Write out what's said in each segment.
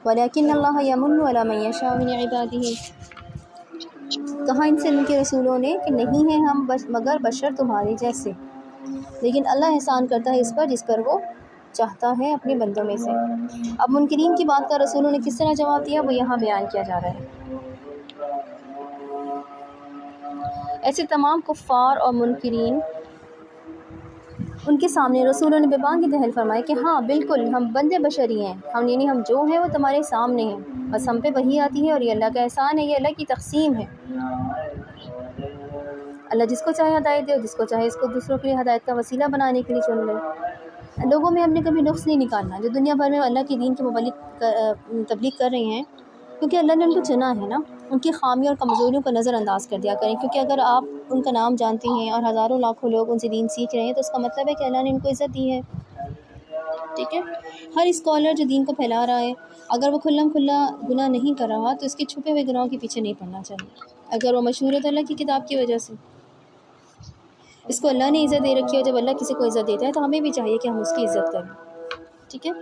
ولیکن اللہ یمن علی من یشاء من عبادہ، کہا ان سے ان کے رسولوں نے کہ نہیں ہیں ہم مگر بشر تمہارے جیسے، لیکن اللہ احسان کرتا ہے اس پر جس پر وہ چاہتا ہے اپنے بندوں میں سے۔ اب منکرین کی بات کا رسولوں نے کس طرح جواب دیا وہ یہاں بیان کیا جا رہا ہے۔ ایسے تمام کفار اور منکرین ان کے سامنے رسولوں نے ببانگ دہل فرمایا کہ ہاں بالکل ہم بندے بشری ہیں، ہم یعنی ہم جو ہیں وہ تمہارے سامنے ہیں، بس ہم پہ وحی آتی ہے اور یہ اللہ کا احسان ہے، یہ اللہ کی تقسیم ہے۔ اللہ جس کو چاہے ہدایت دے اور جس کو چاہے اس کو دوسروں کے لیے ہدایت کا وسیلہ بنانے کے لیے چن لے۔ لوگوں میں ہم نے کبھی نقص نہیں نکالنا، جو دنیا بھر میں اللہ کے دین کی تبلیغ کر رہے ہیں، کیونکہ اللہ نے ان کو چنا ہے نا، ان کی خامیوں اور کمزوریوں کو نظر انداز کر دیا کریں، کیونکہ اگر آپ ان کا نام جانتے ہیں اور ہزاروں لاکھوں لوگ ان سے دین سیکھ رہے ہیں تو اس کا مطلب ہے کہ اللہ نے ان کو عزت دی ہے، ٹھیک ہے۔ ہر اسکالر جو دین کو پھیلا رہا ہے اگر وہ کھلا گناہ نہیں کر رہا تو اس کے چھپے ہوئے گناہوں کے پیچھے نہیں پڑنا چاہیے، اگر وہ مشہور ہے تو اللہ کی کتاب کی وجہ سے، اس کو اللہ نے عزت دے رکھی ہے، جب اللہ کسی کو عزت دیتا ہے تو ہمیں بھی چاہیے کہ ہم اس کی عزت کریں، ٹھیک ہے۔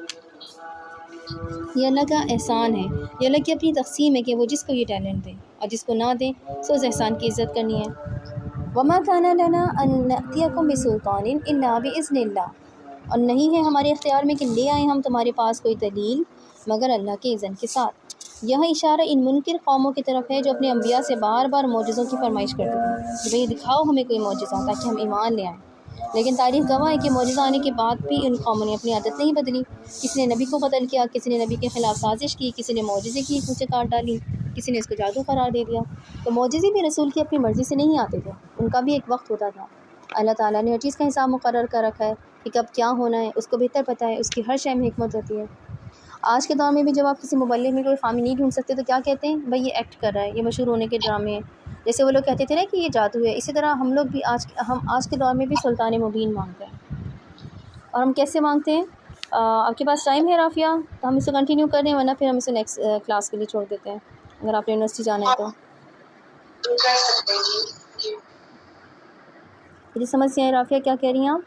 یہ اللہ کا احسان ہے، یہ اللہ کی اپنی تقسیم ہے کہ وہ جس کو یہ ٹیلنٹ دے اور جس کو نہ دے سو اس احسان کی عزت کرنی ہے۔ وَمَا كَانَ لَنَا أَن نَأْتِيَكُم بِسُلْطَانٍ إِلَّا بِإِذْنِ اللَّهِ، اور نہیں ہے ہمارے اختیار میں کہ لے آئیں ہم تمہارے پاس کوئی دلیل مگر اللہ کے اذن کے ساتھ۔ یہاں اشارہ ان منکر قوموں کی طرف ہے جو اپنے انبیاء سے بار بار معجزوں کی فرمائش کرتے تھے کہ بھئی دکھاؤ ہمیں کوئی معجزہ تاکہ ہم ایمان لے آئیں، لیکن تاریخ گواہ ہے کہ معجزہ آنے کے بعد بھی ان قوموں نے اپنی عادت نہیں بدلی، کسی نے نبی کو قتل کیا، کسی نے نبی کے خلاف سازش کی، کسی نے معجزے کی پونچھیں کاٹ ڈالی، کسی نے اس کو جادو قرار دے دیا۔ تو معجزے بھی رسول کی اپنی مرضی سے نہیں آتے تھے، ان کا بھی ایک وقت ہوتا تھا، اللہ تعالیٰ نے ہر چیز کا حساب مقرر کر رکھا ہے کہ کب کیا ہونا ہے، اس کو بہتر پتہ ہے، اس کی ہر شے میں حکمت ہوتی ہے۔ آج کے دور میں بھی جب آپ کسی مبلغ میں کوئی خامی نہیں ڈھونڈ سکتے تو کیا کہتے ہیں، بھائی یہ ایکٹ کر رہا ہے، یہ مشہور ہونے کے ڈرامے ہیں، جیسے وہ لوگ کہتے تھے نا کہ یہ جادو ہے، اسی طرح ہم لوگ بھی آج کے دور میں بھی سلطان مبین مانگتے ہیں۔ اور ہم کیسے مانگتے ہیں؟ آپ کے پاس ٹائم ہے رافیہ تو ہم اسے کنٹینیو کر دیں، ورنہ پھر ہم اسے نیکسٹ کلاس کے لیے چھوڑ دیتے ہیں، اگر آپ نے یونیورسٹی جانا ہے تو کر سکتے ہیں جی۔ مجھے سمجھ سے آئے رافیہ کیا کہہ رہی ہیں آپ؟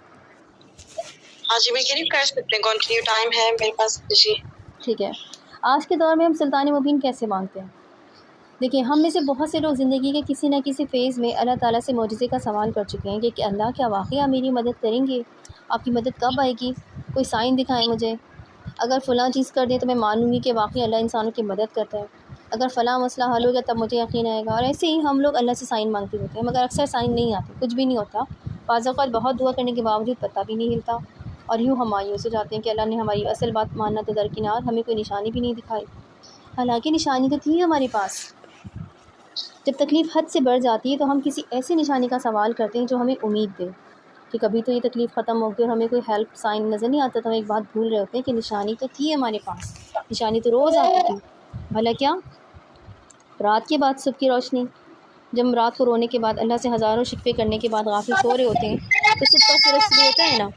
ہاں جی میں کہہ رہی ہوں کر سکتے ہیں، کنٹینیو ٹائم ہے میرے پاس جی۔ ٹھیک ہے، آج کے دور میں ہم سلطان مبین کیسے مانگتے ہیں؟ دیکھیں ہم میں سے بہت سے لوگ زندگی کے کسی نہ کسی فیز میں اللہ تعالیٰ سے معجزے کا سوال کر چکے ہیں کہ اللہ کیا واقعہ میری مدد کریں گے، آپ کی مدد کب آئے گی، کوئی سائن دکھائیں مجھے، اگر فلاں چیز کر دیں تو میں مانوں گی کہ واقعی اللہ انسانوں کی مدد کرتا ہے، اگر فلاں مسئلہ حل ہو گیا تب مجھے یقین آئے گا۔ اور ایسے ہی ہم لوگ اللہ سے سائن مانگتے ہوتے ہیں، مگر اکثر سائن نہیں آتے، کچھ بھی نہیں ہوتا، بعض اوقات بہت دعا کرنے کے باوجود پتہ بھی نہیں ہلتا، اور یوں ہم مایوس ہو جاتے ہیں کہ اللہ نے ہماری اصل بات ماننا تو درکنار ہمیں کوئی نشانی بھی نہیں دکھائی، حالانکہ نشانی تو تھی ہمارے پاس۔ جب تکلیف حد سے بڑھ جاتی ہے تو ہم کسی ایسی نشانی کا سوال کرتے ہیں جو ہمیں امید دے کہ کبھی تو یہ تکلیف ختم ہوگی، اور ہمیں کوئی ہیلپ سائن نظر نہیں آتا تو ہم ایک بات بھول رہے ہوتے ہیں کہ نشانی تو تھی ہمارے پاس، نشانی تو روز آتی تھی، بھلا کیا رات کے بعد صبح کی روشنی، جب ہم رات کو رونے کے بعد اللہ سے ہزاروں شکوے کرنے کے بعد غافل سو رہے ہوتے ہیں تو صبح کا سورج شروع ہوتا ہے نا،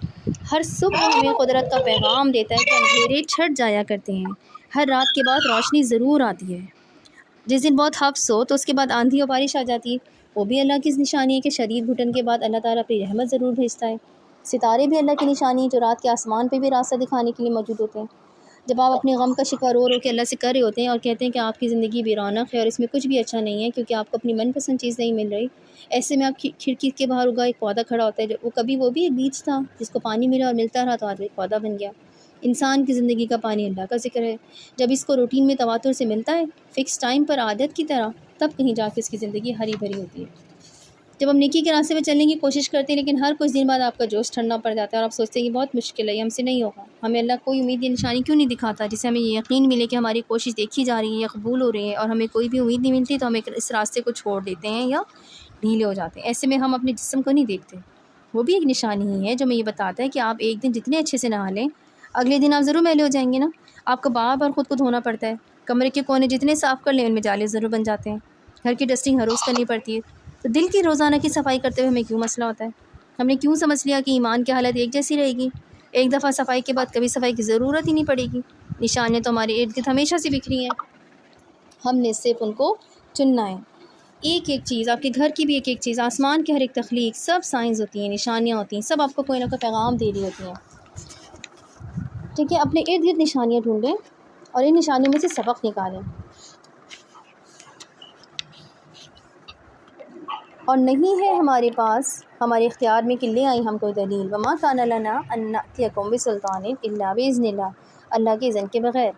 ہر صبح ہمیں قدرت کا پیغام دیتا ہے کہ اندھیرے چھٹ جایا کرتے ہیں، ہر رات کے بعد روشنی ضرور آتی ہے، جس دن بہت حبس ہو تو اس کے بعد آندھی اور بارش آ جاتی ہے، وہ بھی اللہ کی نشانی ہے کہ شدید گھٹن کے بعد اللہ تعالیٰ اپنی رحمت ضرور بھیجتا ہے، ستارے بھی اللہ کی نشانی ہے جو رات کے آسمان پہ بھی راستہ دکھانے کے لیے موجود ہوتے ہیں۔ جب آپ اپنے غم کا شکوہ رو کے اللہ سے کر رہے ہوتے ہیں اور کہتے ہیں کہ آپ کی زندگی بے رونق ہے اور اس میں کچھ بھی اچھا نہیں ہے کیونکہ آپ کو اپنی من پسند چیز نہیں مل رہی، ایسے میں آپ کھڑکی کے باہر اگا ایک پودا کھڑا ہوتا ہے، جو وہ بھی ایک بیج تھا جس کو پانی ملا اور ملتا رہا تو آج ایک پودا بن گیا۔ انسان کی زندگی کا پانی اللہ کا ذکر ہے، جب اس کو روٹین میں تواتر سے ملتا ہے فکس ٹائم پر عادت کی طرح، تب کہیں جا کے اس کی زندگی ہری بھری ہوتی ہے۔ جب ہم نیکی کے راستے میں چلنے کی کوشش کرتے ہیں لیکن ہر کچھ دن بعد آپ کا جوش ٹھنڈا پڑ جاتا ہے اور آپ سوچتے ہیں کہ بہت مشکل ہے، یہ ہم سے نہیں ہوگا، ہمیں اللہ کوئی امید یا نشانی کیوں نہیں دکھاتا جس سے ہمیں یہ یقین ملے کہ ہماری کوشش دیکھی جا رہی ہے یا قبول ہو رہی ہے، اور ہمیں کوئی بھی امید نہیں ملتی تو ہم اس راستے کو چھوڑ دیتے ہیں یا ڈھیلے ہو جاتے ہیں۔ ایسے میں ہم اپنے جسم کو نہیں دیکھتے، وہ بھی ایک نشانی ہی ہے جو ہمیں یہ بتاتا ہے کہ آپ ایک دن جتنے اچھے سے نہا لیں اگلے دن آپ ضرور میلے ہو جائیں گے نا، آپ کو بار بار خود کو دھونا پڑتا ہے، کمرے کے کونے جتنے صاف کر لیں ان میں جالے ضرور بن جاتے ہیں، گھر کی ڈسٹنگ ہر روز کرنی پڑتی ہے، تو دل کی روزانہ کی صفائی کرتے ہوئے ہمیں کیوں مسئلہ ہوتا ہے؟ ہم نے کیوں سمجھ لیا کہ ایمان کی حالت ایک جیسی رہے گی، ایک دفعہ صفائی کے بعد کبھی صفائی کی ضرورت ہی نہیں پڑے گی؟ نشانیاں تو ہمارے ارد گرد ہمیشہ سے بکھری ہیں، ہم نے صرف ان کو چننا ہے۔ ایک ایک چیز، آپ کے گھر کی بھی ایک ایک چیز، آسمان کی ہر ایک تخلیق، سب سائنس ہوتی ہیں، نشانیاں ہوتی ہیں، سب آپ کو کوئی نہ کوئی پیغام دے رہی ہوتی ہیں، ٹھیک ہے؟ اپنے ارد گرد نشانیاں ڈھونڈیں اور ان نشانیوں میں سے سبق نکالیں، اور نہیں ہے ہمارے پاس، ہمارے اختیار میں کہ لے آئیں ہم کوئی دلیل، وما کان لنا ان نأتیکم بسلطان الا باذن اللہ، اللہ کے اذن کے بغیر۔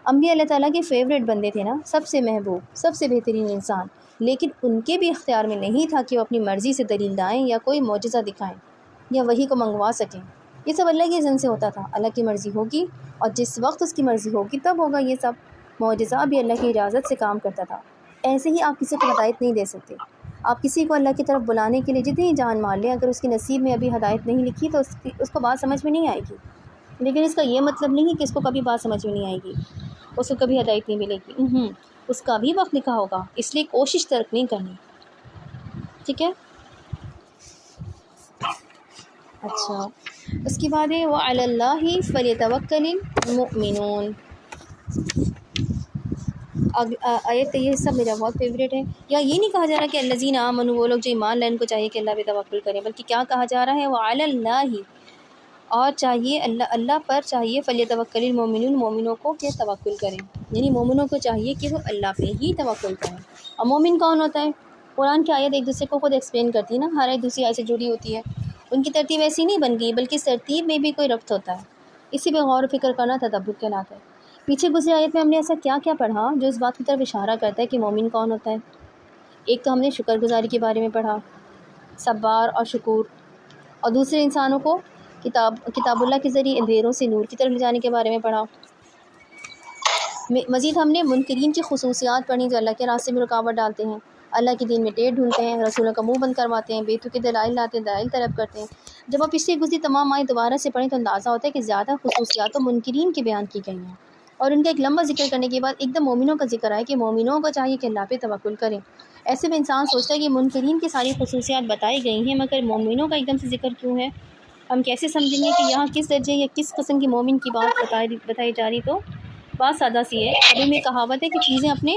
انبیاء اللہ تعالیٰ کے فیوریٹ بندے تھے نا، سب سے محبوب، سب سے بہترین انسان، لیکن ان کے بھی اختیار میں نہیں تھا کہ وہ اپنی مرضی سے دلیل لائیں یا کوئی معجزہ دکھائیں یا وحی کو منگوا سکیں۔ یہ سب اللہ کے اذن سے ہوتا تھا، اللہ کی مرضی ہوگی اور جس وقت اس کی مرضی ہوگی تب ہوگا۔ یہ سب معجزہ بھی اللہ کی اجازت سے کام کرتا تھا۔ ایسے ہی آپ کسی کو ہدایت نہیں دے سکتے۔ آپ کسی کو اللہ کی طرف بلانے کے لیے جتنی جان مار لیں، اگر اس کے نصیب میں ابھی ہدایت نہیں لکھی تو اس کو بات سمجھ میں نہیں آئے گی، لیکن اس کا یہ مطلب نہیں ہے کہ اس کو کبھی بات سمجھ میں نہیں آئے گی، اس کو کبھی ہدایت نہیں ملے گی۔ اس کا بھی وقت لکھا ہوگا، اس لیے کوشش ترک نہیں کرنی، ٹھیک ہے۔ اچھا، اس کے بعد ہے وَعَلَى اللَّهِ فَلْيَتَوَكَّلِ الْمُؤْمِنُونَ۔ آیت یہ سب میرا بہت فیوریٹ ہے۔ یا یہ نہیں کہا جا رہا کہ الذین آمنوا، وہ لوگ جو ایمان لائن کو چاہیے کہ اللہ پہ توکل کریں، بلکہ کیا کہا جا رہا ہے وعلی اللہ، اور چاہیے اللہ پر چاہیے فلیتوکل المؤمنون، مومنوں کو کہ توکل کریں، یعنی مومنوں کو چاہیے کہ وہ اللہ پہ ہی توکل کریں۔ اور مومن کون ہوتا ہے؟ قرآن کی آیت ایک دوسرے کو خود ایکسپلین کرتی ہے نا، ہر ایک دوسری آیت سے جڑی ہوتی ہے، ان کی ترتیب ایسی نہیں بن گئی بلکہ اس ترتیب میں بھی کوئی ربط ہوتا ہے، اسی پہ غور و فکر کرنا تدبر کہلاتا ہے۔ پیچھے گزری آیت میں ہم نے ایسا کیا کیا پڑھا جو اس بات کی طرف اشارہ کرتا ہے کہ مومن کون ہوتا ہے؟ ایک تو ہم نے شکر گزاری کے بارے میں پڑھا، صبار اور شکور، اور دوسرے انسانوں کو کتاب اللہ کے ذریعے اندھیروں سے نور کی طرف لے جانے کے بارے میں پڑھا۔ مزید ہم نے منکرین کی خصوصیات پڑھی جو اللہ کے راستے میں رکاوٹ ڈالتے ہیں، اللہ کے دین میں ٹیڑھ ڈھونڈتے ہیں، رسولوں کا منہ بند کرواتے ہیں، بیتو کے دلائل لاتے ہیں، دلائل طلب کرتے ہیں۔ جب آپ پچھلی گزری تمام آیت دوبارہ سے پڑھیں تو اندازہ ہوتا ہے کہ زیادہ خصوصیات تو منکرین کے بیان کی گئی ہیں، اور ان کا ایک لمبا ذکر کرنے کے بعد ایک دم مومنوں کا ذکر آئے کہ مومنوں کو چاہیے کہ اللہ پہ توکل کریں۔ ایسے میں انسان سوچتا ہے کہ منکرین کی ساری خصوصیات بتائی گئی ہیں مگر مومنوں کا ایک دم سے ذکر کیوں ہے؟ ہم کیسے سمجھیں گے کہ یہاں کس درجے یا کس قسم کی مومن کی بات بتائی جا رہی؟ تو بات سادہ سی ہے، عربی میں کہاوت ہے کہ چیزیں اپنے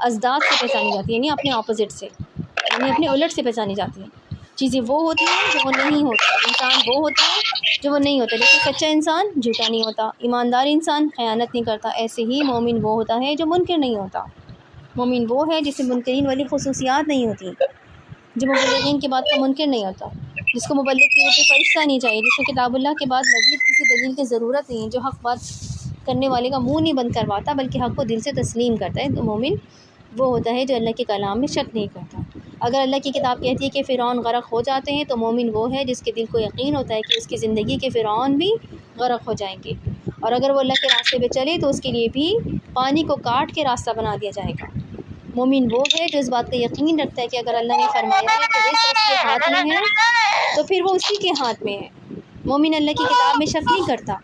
ازداد سے پہچانی جاتی ہیں، یعنی اپنے اپوزٹ سے، یعنی اپنے الٹ سے پہچانی جاتی ہیں۔ چیزیں وہ ہوتی ہیں جو وہ نہیں ہوتی، انسان وہ ہوتا ہے جو وہ نہیں ہوتا، جیسے سچا انسان جھوٹا نہیں ہوتا، ایماندار انسان خیانت نہیں کرتا، ایسے ہی مومن وہ ہوتا ہے جو منکر نہیں ہوتا۔ مومن وہ ہے جسے منکرین والی خصوصیات نہیں ہوتی، جو مبلغین کے بعد کا منکر نہیں ہوتا، جس کو مبلغ کے اوپر فرشتہ نہیں چاہیے، جس کو کتاب اللہ کے بعد مزید کسی دلیل کی ضرورت نہیں ہے، جو حق بات کرنے والے کا منہ نہیں بند کرواتا بلکہ حق کو دل سے تسلیم کرتا ہے۔ تو مومن وہ ہوتا ہے جو اللہ کے کلام میں شک نہیں کرتا۔ اگر اللہ کی کتاب کہتی ہے کہ فرعون غرق ہو جاتے ہیں تو مومن وہ ہے جس کے دل کو یقین ہوتا ہے کہ اس کی زندگی کے فرعون بھی غرق ہو جائیں گے، اور اگر وہ اللہ کے راستے پہ چلے تو اس کے لیے بھی پانی کو کاٹ کے راستہ بنا دیا جائے گا۔ مومن وہ ہے جو اس بات کا یقین رکھتا ہے کہ اگر اللہ نے فرمایا ہے کہ رزق اس کے ہاتھ میں ہے تو پھر وہ اسی کے ہاتھ میں ہے۔ مومن اللہ کی کتاب میں شک نہیں کرتا،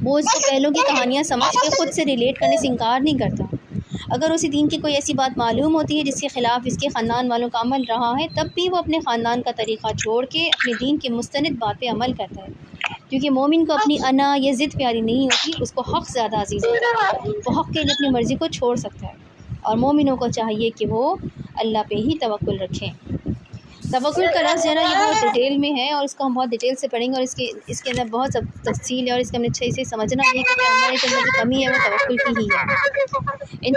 وہ اس کو پہلوں کی کہانیاں سمجھ کے خود سے ریلیٹ کرنے سے انکار نہیں کرتا۔ اگر اسی دین کی کوئی ایسی بات معلوم ہوتی ہے جس کے خلاف اس کے خاندان والوں کا عمل رہا ہے تب بھی وہ اپنے خاندان کا طریقہ چھوڑ کے اپنے دین کے مستند بات پہ عمل کرتا ہے، کیونکہ مومن کو اپنی انا یا ضد پیاری نہیں ہوتی، اس کو حق زیادہ عزیز ہوتا ہے، وہ حق کے لیے اپنی مرضی کو چھوڑ سکتا ہے۔ اور مومنوں کو چاہیے کہ وہ اللہ پہ ہی توکل رکھیں۔ توکل کا لفظ جو ہے نا یہ بہت ڈیٹیل میں ہے، اور اس کو ہم بہت ڈیٹیل سے پڑھیں گے، اور اس کے اندر بہت تفصیل ہے، اور اس کا ہمیں اچھے سے سمجھنا ہے کہ ہمارے اندر جو کمی ہے وہ توکل کی ہی ہے۔